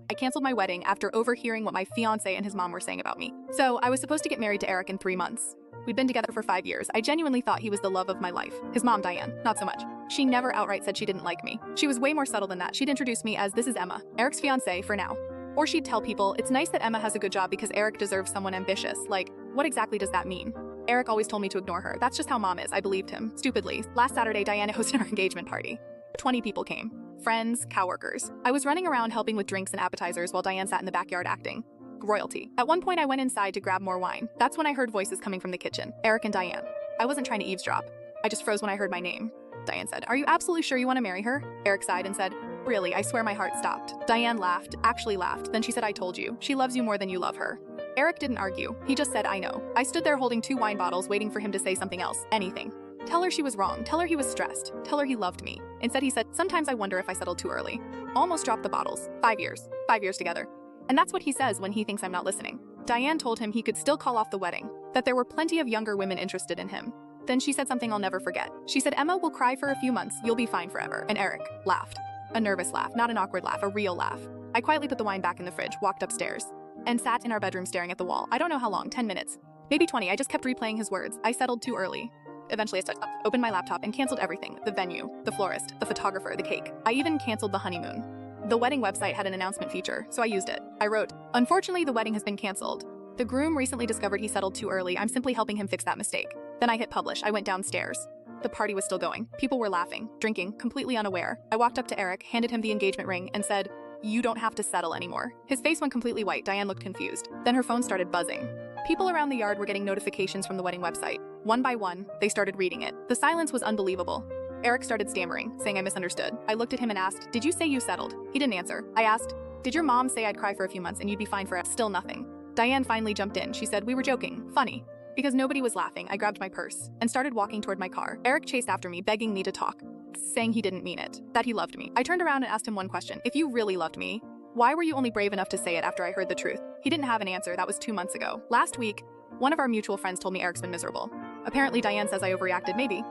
I canceled my wedding after overhearing what my fiance and his mom were saying about me. So I was supposed to get married to Eric in 3 months. We'd been together for 5 years. I genuinely thought he was the love of my life. His mom, Diane, not so much. She never outright said she didn't like me. She was way more subtle than that. She'd introduce me as, this is Emma, Eric's fiance for now. Or she'd tell people, it's nice that Emma has a good job because Eric deserves someone ambitious. Like, what exactly does that mean? Eric always told me to ignore her. That's just how mom is. I believed him. Stupidly. Last Saturday, Diane hosted our engagement party. 20 people came. Friends, coworkers. I was running around helping with drinks and appetizers while Diane sat in the backyard acting. Royalty. At one point, I went inside to grab more wine. That's when I heard voices coming from the kitchen. Eric and Diane. I wasn't trying to eavesdrop. I just froze when I heard my name. Diane said, "Are you absolutely sure you want to marry her?" Eric sighed and said, "Really, I swear my heart stopped." Diane laughed, actually laughed. Then she said, "I told you. She loves you more than you love her." Eric didn't argue. He just said, "I know." I stood there holding 2 wine bottles waiting for him to say something else. Anything. Tell her she was wrong. Tell her he was stressed. Tell her he loved me. Instead he said, "Sometimes I wonder if I settled too early." Almost dropped the bottles. 5 years. 5 years together. And that's what he says when he thinks I'm not listening. Diane told him he could still call off the wedding, that there were plenty of younger women interested in him. Then she said something I'll never forget. She said, "Emma will cry for a few months. You'll be fine forever." And Eric laughed. A nervous laugh, not an awkward laugh, a real laugh. I quietly put the wine back in the fridge, walked upstairs, and sat in our bedroom staring at the wall. I don't know how long, 10 minutes, maybe 20. I just kept replaying his words. I settled too early. Eventually I stood up, opened my laptop, and canceled everything. The venue, the florist, the photographer, the cake. I even canceled the honeymoon. The wedding website had an announcement feature, so I used it. I wrote, "Unfortunately, the wedding has been canceled. The groom recently discovered he settled too early. I'm simply helping him fix that mistake." Then I hit publish. I went downstairs. The party was still going. People were laughing, drinking, completely unaware. I walked up to Eric, handed him the engagement ring, and said, "You don't have to settle anymore." His face went completely white. Diane looked confused. Then her phone started buzzing. People around the yard were getting notifications from the wedding website. One by one, they started reading it. The silence was unbelievable. Eric started stammering, saying I misunderstood. I looked at him and asked, "Did you say you settled?" He didn't answer. I asked, "Did your mom say I'd cry for a few months and you'd be fine forever?" Still nothing. Diane finally jumped in. She said, "We were joking. Funny." Because nobody was laughing, I grabbed my purse and started walking toward my car. Eric chased after me, begging me to talk, saying he didn't mean it, that he loved me. I turned around and asked him one question. "If you really loved me, why were you only brave enough to say it after I heard the truth?" He didn't have an answer. That was 2 months ago. Last week, one of our mutual friends told me Eric's been miserable. Apparently, Diane says I overreacted. Maybe.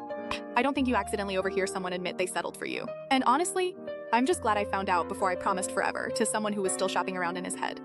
I don't think you accidentally overhear someone admit they settled for you. And honestly, I'm just glad I found out before I promised forever to someone who was still shopping around in his head.